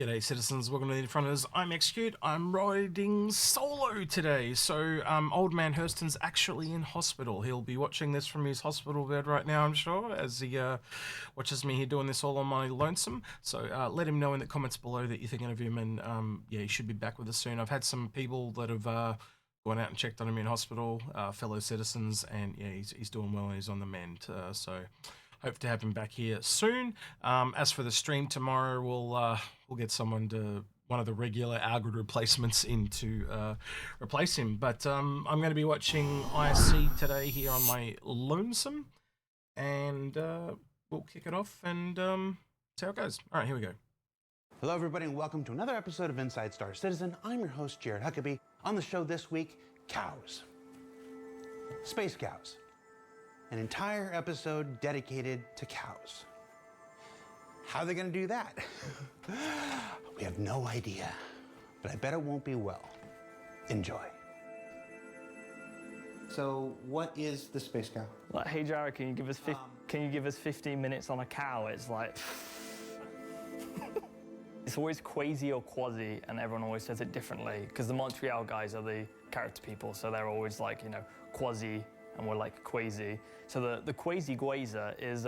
G'day citizens, welcome to the Inforunners. I'm Execute. I'm riding solo today. So old man Hurston's actually in hospital. He'll be watching this from his hospital bed right now, I'm sure, as he watches me here doing this all on my lonesome. So let him know in the comments below that you're thinking of him, and yeah, he should be back with us soon. I've had some people that have gone out and checked on him in hospital, fellow citizens, and yeah, he's doing well and he's on the mend. So hope to have him back here soon. As for the stream tomorrow, we'll get someone to one of the regular Algorithm replacements in to replace him. But I'm going to be watching ISC today here on my lonesome, and we'll kick it off and see how it goes. All right, here we go. Hello, everybody, and welcome to another episode of Inside Star Citizen. I'm your host, Jared Huckabee. On the show this week, cows. Space cows. An entire episode dedicated to cows. How are they going to do that? We have no idea, but I bet it won't be well. Enjoy. So, what is the space cow? Like, hey Jared, can you give us 15 minutes on a cow? It's like it's always quasi or quasi, and everyone always says it differently because the Montreal guys are the character people, so they're always like, you know, quasi, and we're like quasi. So the quasi guazer is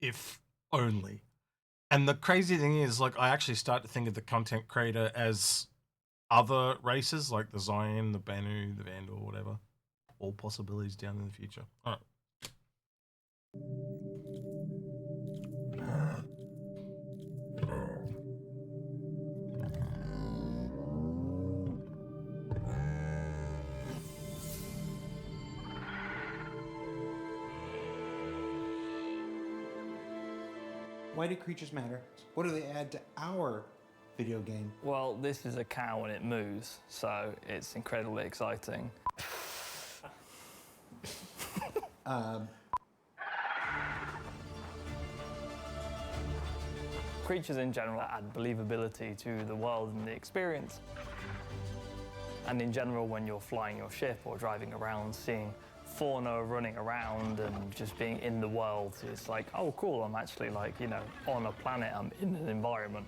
if only. And the crazy thing is, like, I actually start to think of the content creator as other races, like the Zion, the Banu, the Vandal, whatever. All possibilities down in the future. All right. Why do creatures matter? What do they add to our video game? well, this is a cow and it moves, so it's incredibly exciting. Creatures in general add believability to the world and the experience. And in general, when you're flying your ship or driving around, seeing fauna running around and just being in the world, it's like, oh cool, I'm actually, like, you know, on a planet, I'm in an environment.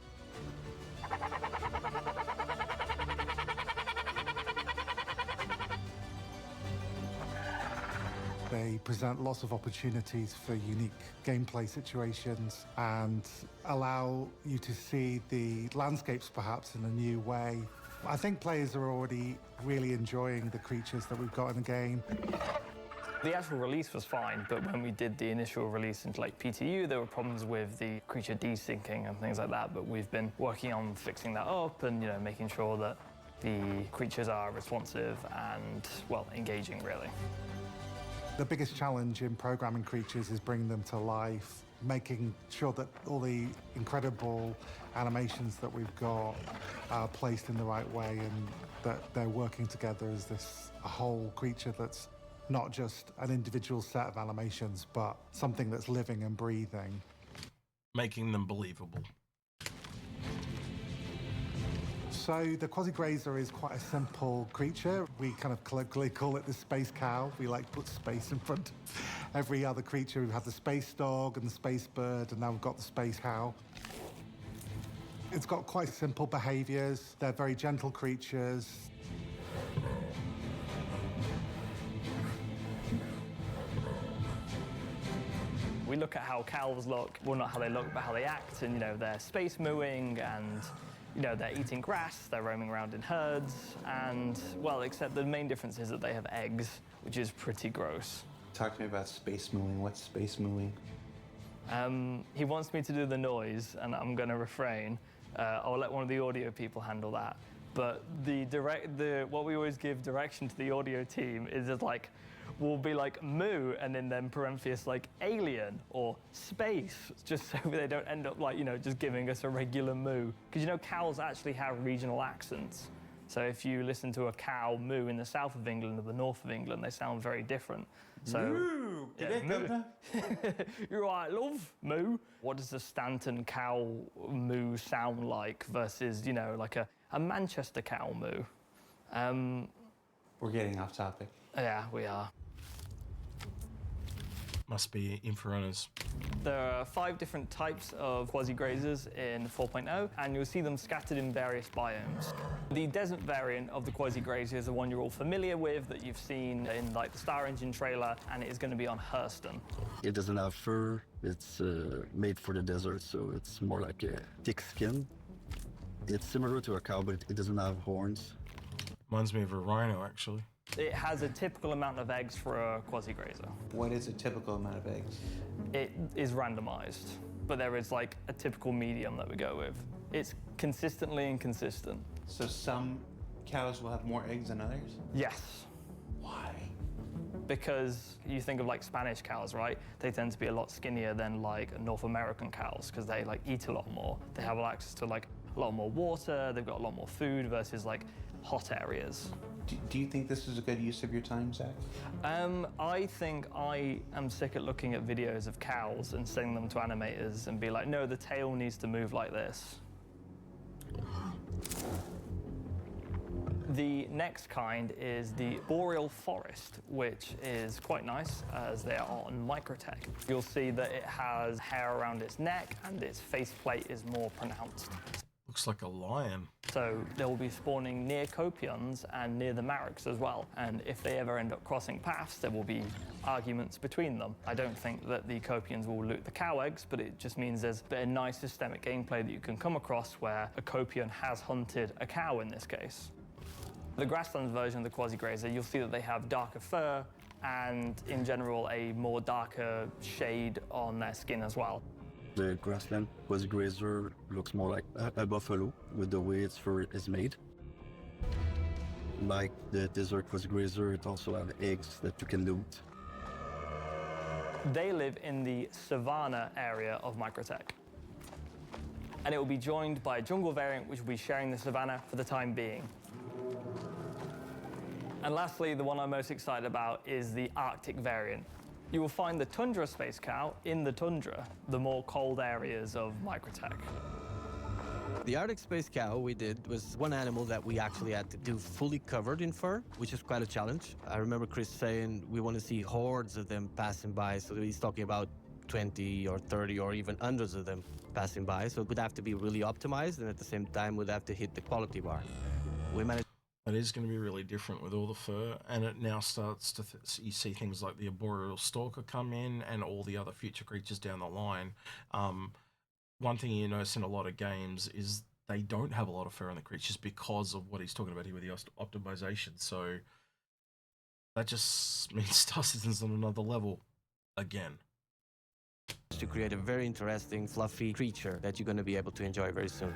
They present lots of opportunities for unique gameplay situations and allow you to see the landscapes perhaps in a new way. I think players are already really enjoying the creatures that we've got in the game. The actual release was fine, but when we did the initial release into like PTU, there were problems with the creature desyncing and things like that, but we've been working on fixing that up and, you know, making sure that the creatures are responsive and, well, engaging, really. The biggest challenge in programming creatures is bringing them to life, making sure that all the incredible animations that we've got are placed in the right way and that they're working together as a whole creature that's not just an individual set of animations, but something that's living and breathing. Making them believable. So the quasi-grazer is quite a simple creature. We kind of colloquially call it the space cow. We like to put space in front of every other creature. We've had the space dog and the space bird, and now we've got the space cow. It's got quite simple behaviors. They're very gentle creatures. We look at how cows look, well, not how they look, but how they act, and, you know, they're space mooing and, you know, they're eating grass, they're roaming around in herds, and, well, except the main difference is that they have eggs, which is pretty gross. Talk to me about space mooing. What's space mooing? He wants me to do the noise, and I'm going to refrain. I'll let one of the audio people handle that. But what we always give direction to the audio team is just like, we'll be like moo, and then parenthesis like alien or space, just so they don't end up like, you know, just giving us a regular moo. Because, you know, cows actually have regional accents. So if you listen to a cow moo in the south of England or the north of England, they sound very different. So, Moo! yeah, Correct, moo. Governor. You're right, love, moo. What does a Stanton cow moo sound like versus, you know, like a Manchester cow moo? We're getting off topic. Yeah, we are. Must be Inforunners. There are 5 different types of quasi-grazers in 4.0, and you'll see them scattered in various biomes. The desert variant of the quasi-grazer is the one you're all familiar with, that you've seen in like the Star Engine trailer, and it is going to be on Hurston. It doesn't have fur. It's made for the desert, so it's more like a thick skin. It's similar to a cow, but it doesn't have horns. Reminds me of a rhino, actually. It has a typical amount of eggs for a quasi-grazer. What is a typical amount of eggs? It is randomized, but there is like a typical medium that we go with. It's consistently inconsistent. So some cows will have more eggs than others? Yes. Why? Because you think of like Spanish cows, right? They tend to be a lot skinnier than like North American cows because they like eat a lot more. They have access to like a lot more water, they've got a lot more food versus like hot areas. Do you think this is a good use of your time, Zach? I think I am sick at looking at videos of cows and sending them to animators and be like, no, the tail needs to move like this. The next kind is the boreal forest, which is quite nice as they are on Microtech. You'll see that it has hair around its neck and its faceplate is more pronounced. Looks like a lion. So they will be spawning near copions and near the Mareks as well. And if they ever end up crossing paths, there will be arguments between them. I don't think that the copions will loot the cow eggs, but it just means there's a bit of nice systemic gameplay that you can come across where a copion has hunted a cow in this case. The grasslands version of the quasi-grazer, you'll see that they have darker fur and, in general, a more darker shade on their skin as well. The grassland quasi-grazer looks more like a buffalo with the way its fur is made. Like the desert quasi-grazer, it also has eggs that you can loot. They live in the savanna area of Microtech. And it will be joined by a jungle variant, which will be sharing the savanna for the time being. And lastly, the one I'm most excited about is the Arctic variant. You will find the tundra space cow in the tundra, the more cold areas of Microtech. The Arctic space cow we did was one animal that we actually had to do fully covered in fur, which is quite a challenge. I remember Chris saying we want to see hordes of them passing by, so he's talking about 20 or 30 or even hundreds of them passing by, so it would have to be really optimized, and at the same time would have to hit the quality bar. We managed. It is going to be really different with all the fur, and it now starts to you see things like the arboreal stalker come in and all the other future creatures down the line. One thing you notice in a lot of games is they don't have a lot of fur in the creatures because of what he's talking about here with the optimization. So that just means Star Citizen's on another level again. To create a very interesting, fluffy creature that you're going to be able to enjoy very soon.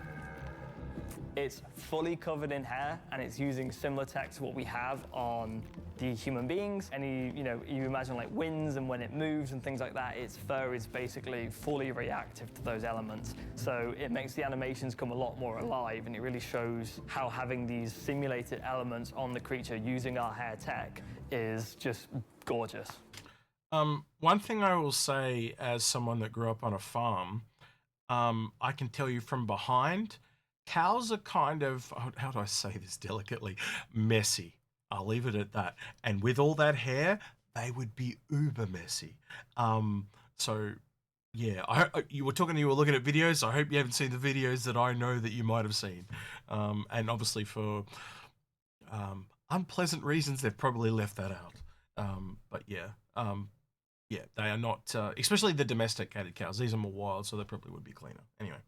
It's fully covered in hair, and it's using similar tech to what we have on the human beings. You imagine like winds and when it moves and things like that, its fur is basically fully reactive to those elements. So it makes the animations come a lot more alive, and it really shows how having these simulated elements on the creature using our hair tech is just gorgeous. One thing I will say as someone that grew up on a farm, I can tell you from behind, cows are kind of, how do I say this delicately, messy. I'll leave it at that. And with all that hair, they would be uber messy. So, yeah, you were looking at videos. I hope you haven't seen the videos that I know that you might have seen. And obviously for unpleasant reasons, they've probably left that out. But yeah, they are not, especially the domesticated cows. These are more wild, so they probably would be cleaner. Anyway.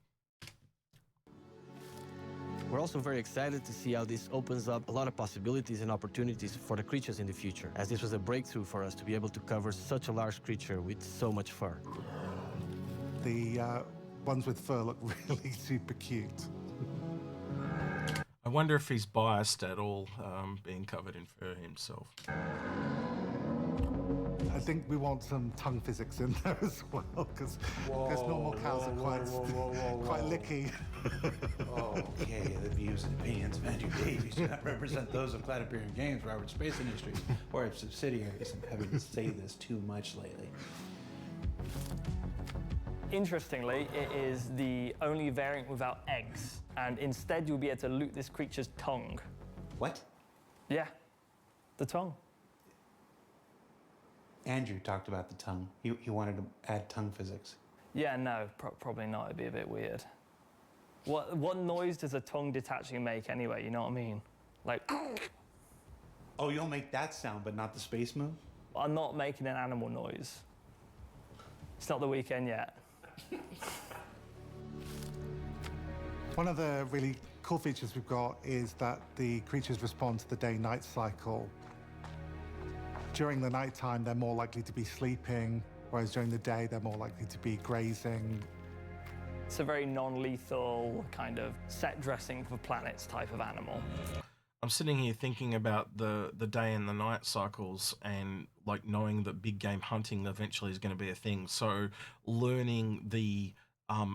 We're also very excited to see how this opens up a lot of possibilities and opportunities for the creatures in the future, as this was a breakthrough for us to be able to cover such a large creature with so much fur. The ones with fur look really super cute. I wonder if he's biased at all, being covered in fur himself. I think we want some tongue physics in there as well, because normal cows are quite licky. Okay, the views and opinions of Andrew Davies do not represent those of Cloud Imperium Games, Robert Space Industries, or its subsidiaries. I'm having to say this too much lately. Interestingly, it is the only variant without eggs, and instead you'll be able to loot this creature's tongue. What? Yeah, the tongue. Andrew talked about the tongue. He wanted to add tongue physics. Yeah, no, probably not. It'd be a bit weird. What noise does a tongue detaching make anyway? You know what I mean? Like. Oh, you'll make that sound, but not the space move? I'm not making an animal noise. It's not the weekend yet. One of the really cool features we've got is that the creatures respond to the day-night cycle. During the nighttime, they're more likely to be sleeping, whereas during the day, they're more likely to be grazing. It's a very non-lethal kind of set dressing for planets type of animal. I'm sitting here thinking about the day and the night cycles, and like knowing that big game hunting eventually is going to be a thing. So learning the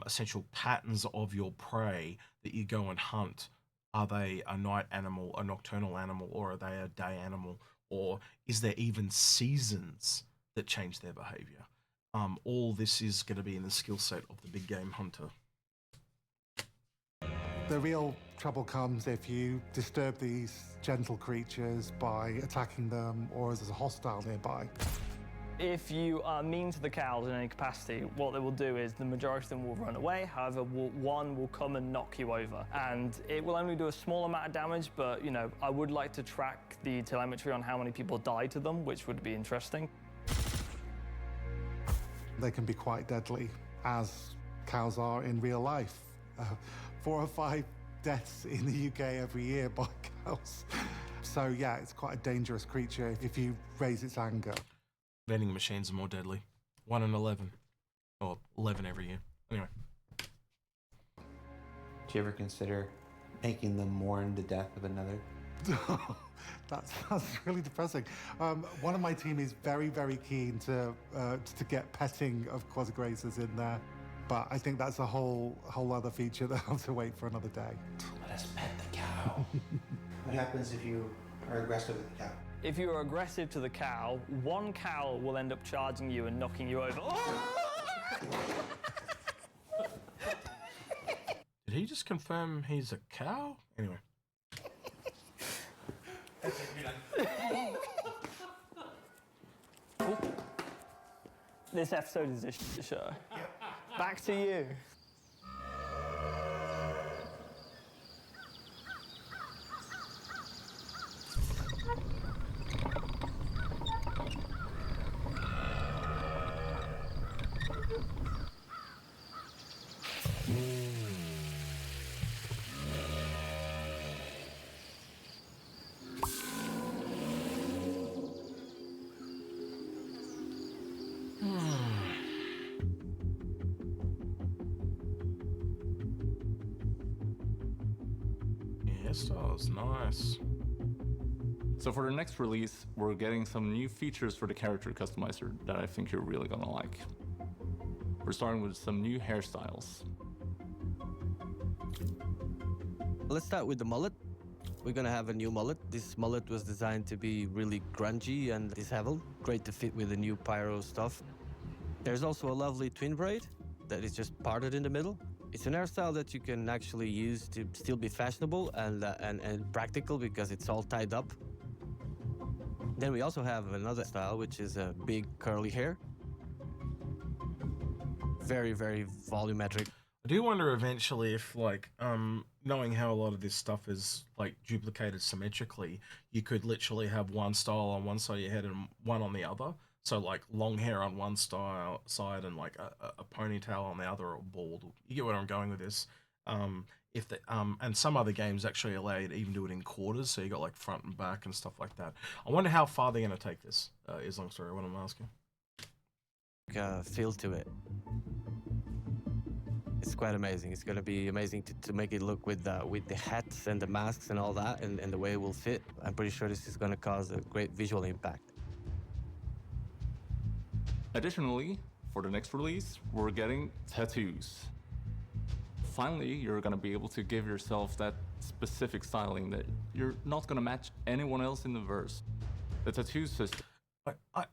essential patterns of your prey that you go and hunt. Are they a night animal, a nocturnal animal, or are they a day animal? Or is there even seasons that change their behavior? All this is going to be in the skill set of the big game hunter. The real trouble comes if you disturb these gentle creatures by attacking them or as there's a hostile nearby. If you are mean to the cows in any capacity, what they will do is the majority of them will run away. However, one will come and knock you over. And it will only do a small amount of damage, but, you know, I would like to track the telemetry on how many people die to them, which would be interesting. They can be quite deadly, as cows are in real life. 4 or 5 deaths in the UK every year by cows. So yeah, it's quite a dangerous creature if you raise its anger. Vending machines are more deadly. 1 in 11. Or 11 every year. Anyway. Do you ever consider making them mourn the death of another? That sounds really depressing. One of my team is very, very keen to get petting of quasigrazers in there, but I think that's a whole other feature that I'll have to wait for another day. Let us pet the cow. What happens if you are aggressive with the cow? If you are aggressive to the cow, one cow will end up charging you and knocking you over. Did he just confirm he's a cow? Anyway. This episode is a show. Back to you. Hairstyles, nice. So for the next release, we're getting some new features for the character customizer that I think you're really gonna like. We're starting with some new hairstyles. Let's start with the mullet. We're gonna have a new mullet. This mullet was designed to be really grungy and disheveled. Great to fit with the new pyro stuff. There's also a lovely twin braid that is just parted in the middle. It's an hairstyle that you can actually use to still be fashionable and practical because it's all tied up. Then we also have another style, which is a big curly hair. Very, very volumetric. I do wonder eventually if, like, knowing how a lot of this stuff is, like, duplicated symmetrically, you could literally have one style on one side of your head and one on the other. So, like, long hair on one side and, like, a ponytail on the other, or bald. You get where I'm going with this. And some other games actually allow you to even do it in quarters, so you got, like, front and back and stuff like that. I wonder how far they're going to take this, is long story what I'm asking. Feel to it. It's quite amazing. It's going to be amazing to make it look with the hats and the masks and all that, and the way it will fit. I'm pretty sure this is going to cause a great visual impact. Additionally, for the next release, we're getting tattoos. Finally, you're gonna be able to give yourself that specific styling that you're not gonna match anyone else in the verse. The tattoo system.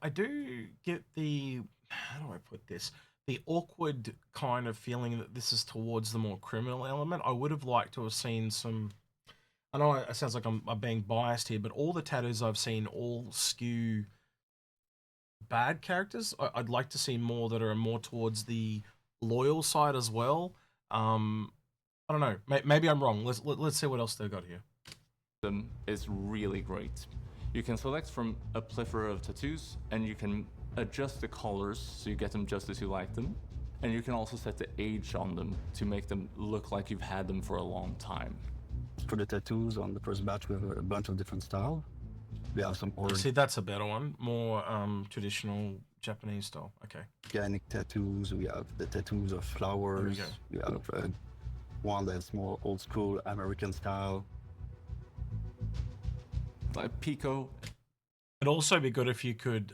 I do get the, how do I put this? The awkward kind of feeling that this is towards the more criminal element. I would have liked to have seen some. I know it sounds like I'm being biased here, but all the tattoos I've seen all skew bad characters. I'd like to see more that are more towards the loyal side as well. I don't know. Maybe I'm wrong. Let's see what else they've got here. Is really great. You can select from a plethora of tattoos, and you can adjust the colors so you get them just as you like them. And you can also set the age on them to make them look like you've had them for a long time. For the tattoos on the first batch, we have a bunch of different style. We have some See, that's a better one. More traditional Japanese style. Okay. organic tattoos. We have the tattoos of flowers. There We have one that's more old school American style. Like Pico. It'd also be good if you could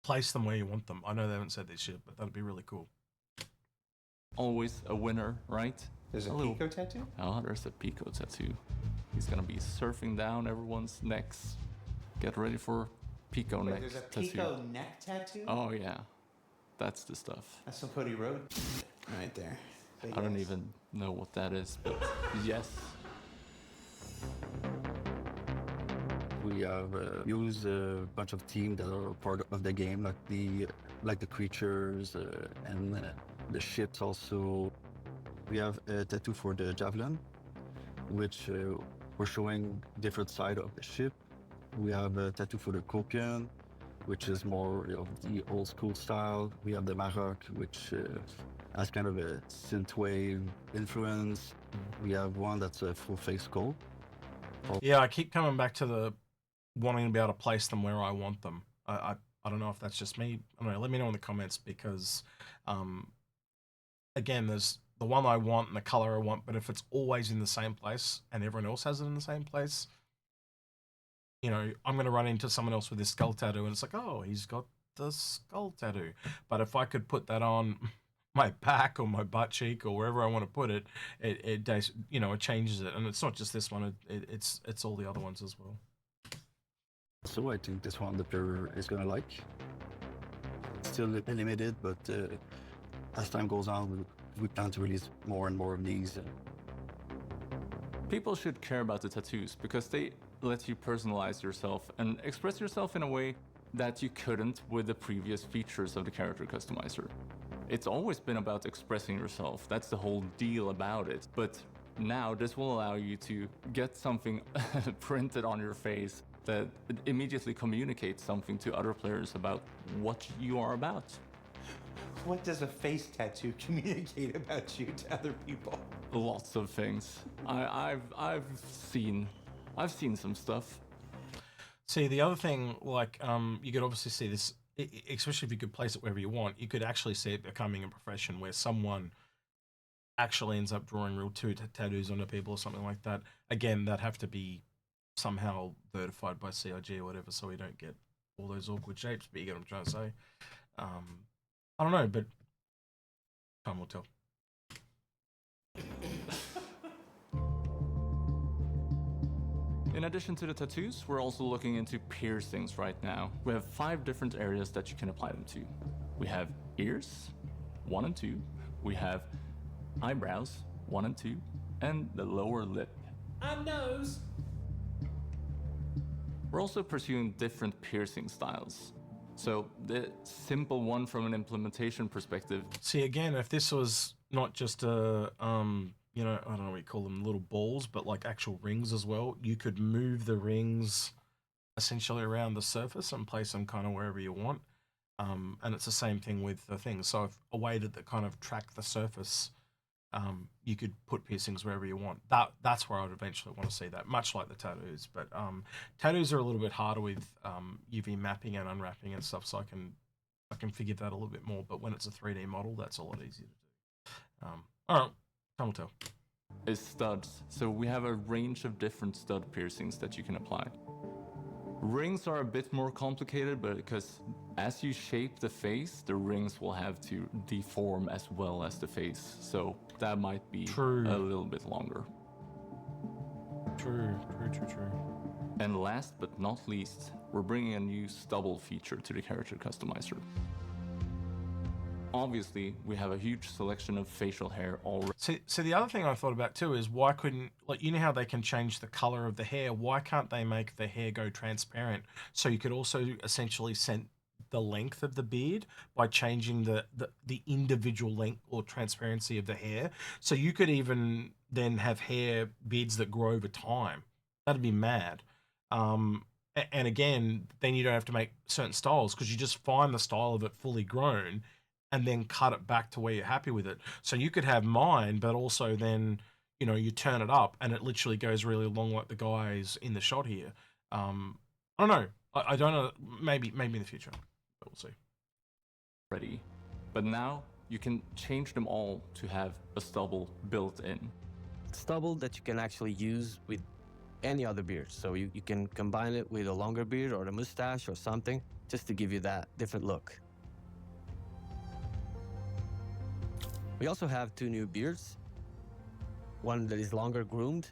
place them where you want them. I know they haven't said this yet, but that'd be really cool. Always a winner, right? There's a little- Pico tattoo? Oh, there's a Pico tattoo. He's gonna be surfing down everyone's necks. Get ready for Pico Wait, neck there's a tattoo. Pico neck tattoo? Oh yeah, that's the stuff. That's some Cody Road right there. Big I don't ass. even know what that is, but yes. We have used a bunch of teams that are part of the game, like the creatures and the ships also. We have a tattoo for the javelin, which we're showing different side of the ship. We have a tattoo for the Kopian, which is more of the old school style. We have the Maroc, which has kind of a synthwave influence. We have one that's a full face skull. Yeah, I keep coming back to the wanting to be able to place them where I want them. I don't know if that's just me. I don't know. Let me know in the comments because, again, there's the one I want and the color I want, but if it's always in the same place and everyone else has it in the same place, you know, I'm going to run into someone else with this skull tattoo and it's like, oh, he's got the skull tattoo. But if I could put that on my back or my butt cheek or wherever I want to put it, it you know, it changes it. And it's not just this one, it's all the other ones as well. So I think this one the player is gonna like. Still limited, but as time goes on, we plan to release more and more of these. People should care about the tattoos because they let you personalize yourself and express yourself in a way that you couldn't with the previous features of the character customizer. It's always been about expressing yourself. That's the whole deal about it. But now this will allow you to get something printed on your face that immediately communicates something to other players about what you are about. What does a face tattoo communicate about you to other people? Lots of things. I've seen some stuff. See, the other thing, like, you could obviously see this, especially if you could place it wherever you want, you could actually see it becoming a profession where someone actually ends up drawing real tattoos onto people or something like that. Again, that'd have to be somehow verified by CIG or whatever, so we don't get all those awkward shapes, but you get what I'm trying to say. I don't know, but time will tell. In addition to the tattoos, we're also looking into piercings right now. We have 5 different areas that you can apply them to. We have ears, 1 and 2. We have eyebrows, 1 and 2, and the lower lip. And nose. We're also pursuing different piercing styles. So the simple one from an implementation perspective. See, again, if this was not just a, you know, I don't know what you call them, little balls, but like actual rings as well, you could move the rings essentially around the surface and place them kind of wherever you want. And it's the same thing with the things. So if a way to kind of track the surface, you could put piercings wherever you want. That's where I would eventually want to see that, much like the tattoos. But tattoos are a little bit harder with UV mapping and unwrapping and stuff, so I can figure that a little bit more. But when it's a 3D model, that's a lot easier to do. All right, time will tell. Is studs. So we have a range of different stud piercings that you can apply. Rings are a bit more complicated, but because as you shape the face, the rings will have to deform as well as the face. So that might be True. a little bit longer. True. And last but not least, we're bringing a new stubble feature to the character customizer. Obviously, we have a huge selection of facial hair already. So the other thing I thought about too is why couldn't, like, you know how they can change the color of the hair? Why can't they make the hair go transparent? So you could also essentially set the length of the beard by changing the individual length or transparency of the hair. So you could even then have beards that grow over time. That'd be mad. And again, then you don't have to make certain styles because you just find the style of it fully grown and then cut it back to where you're happy with it. So you could have mine, but also then, you know, you turn it up and it literally goes really long like the guys in the shot here. I don't know. I don't know. Maybe in the future. We'll see. Ready. But now you can change them all to have a stubble built in. Stubble that you can actually use with any other beard. So you can combine it with a longer beard or a mustache or something just to give you that different look. We also have 2 new beards. One that is longer groomed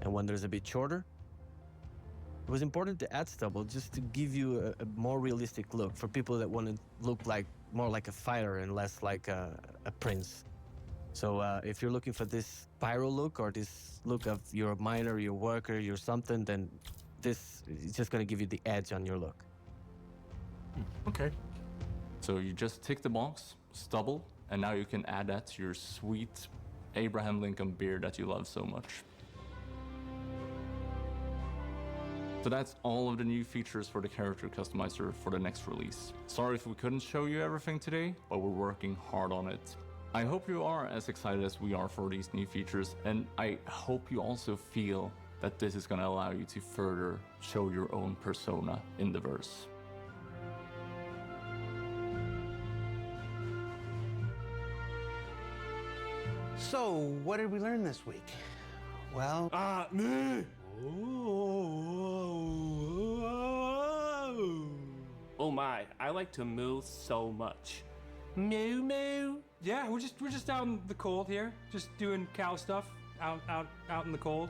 and one that is a bit shorter. It was important to add stubble just to give you a more realistic look for people that want to look more like a fighter and less like a prince. So if you're looking for this pyro look or this look of you're a miner, you're a worker, you're something, then this is just going to give you the edge on your look. Okay. So you just tick the box, stubble, and now you can add that to your sweet Abraham Lincoln beard that you love so much. So that's all of the new features for the character customizer for the next release. Sorry if we couldn't show you everything today, but we're working hard on it. I hope you are as excited as we are for these new features, and I hope you also feel that this is going to allow you to further show your own persona in the verse. So, what did we learn this week? Well, Oh my, I like to moo so much. Moo moo. Yeah, we're just out in the cold here, just doing cow stuff out in the cold.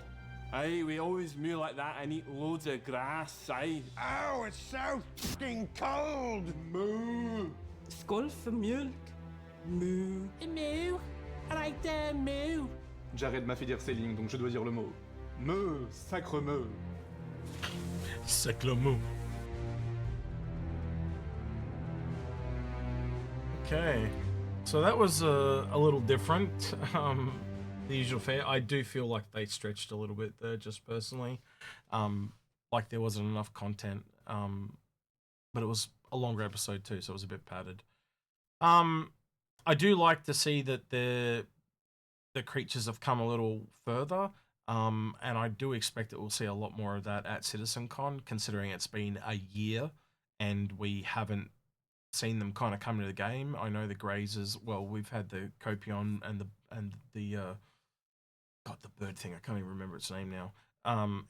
Aye, we always moo like that and eat loads of grass, aye. oh, it's so fucking cold! Moo. Skål för mjölk. Moo. Moo. I like the moo. Jared m'a fait dire ces lignes, donc je dois dire le mot. Meu, sacre meu. Sacrement. Okay, so that was a little different. The usual fare. I do feel like they stretched a little bit there, just personally. Like there wasn't enough content. But it was a longer episode too, so it was a bit padded. I do like to see that the creatures have come a little further. And I do expect that we'll see a lot more of that at CitizenCon, considering it's been a year and we haven't seen them kind of come into the game. I know the Grazers, well, we've had the Copion and the bird thing, I can't even remember its name now.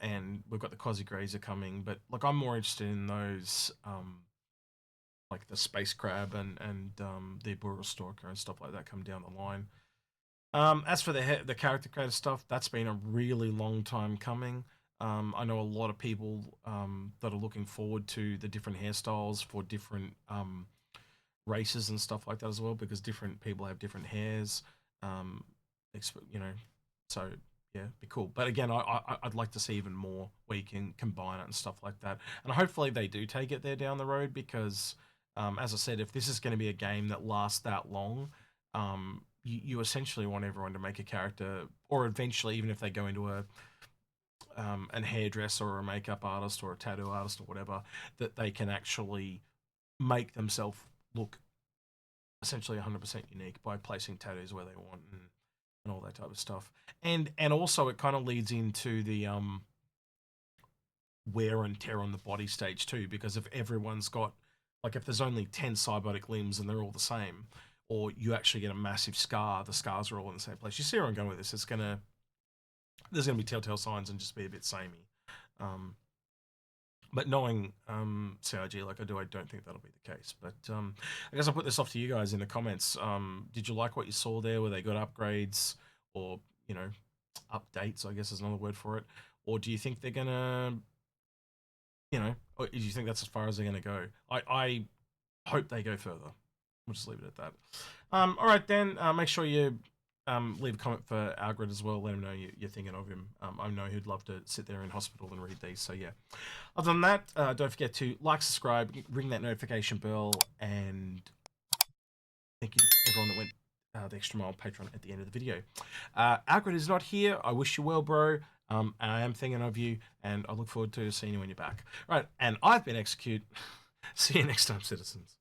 And we've got the Quasi Grazer coming, but like I'm more interested in those like the Space Crab and the Boreal Stalker and stuff like that come down the line. As for the character creator stuff, that's been a really long time coming. I know a lot of people that are looking forward to the different hairstyles for different races and stuff like that as well, because different people have different hairs. You know, so yeah, be cool. But again, I'd like to see even more where you can combine it and stuff like that. And hopefully they do take it there down the road, because as I said, if this is going to be a game that lasts that long, you essentially want everyone to make a character, or eventually, even if they go into an hairdresser or a makeup artist or a tattoo artist or whatever, that they can actually make themselves look essentially 100% unique by placing tattoos where they want and all that type of stuff. And also it kind of leads into the wear and tear on the body stage too, because if everyone's got, like if there's only 10 cybernetic limbs and they're all the same, or you actually get a massive scar, the scars are all in the same place. You see where I'm going with this. It's going to there's going to be telltale signs and just be a bit samey. But knowing CIG like I do, I don't think that'll be the case. But I guess I'll put this off to you guys in the comments. Did you like what you saw there? Were they good upgrades or, you know, updates, I guess is another word for it? Or do you think they're going to, you know, or do you think that's as far as they're going to go? I hope they go further. We'll just leave it at that. All right, then, make sure you leave a comment for Algrid as well. Let him know you're thinking of him. I know he'd love to sit there in hospital and read these. So, yeah. Other than that, don't forget to like, subscribe, ring that notification bell, and thank you to everyone that went the extra mile Patreon at the end of the video. Algrid is not here. I wish you well, bro. I am thinking of you, and I look forward to seeing you when you're back. Right, and I've been Execute. See you next time, citizens.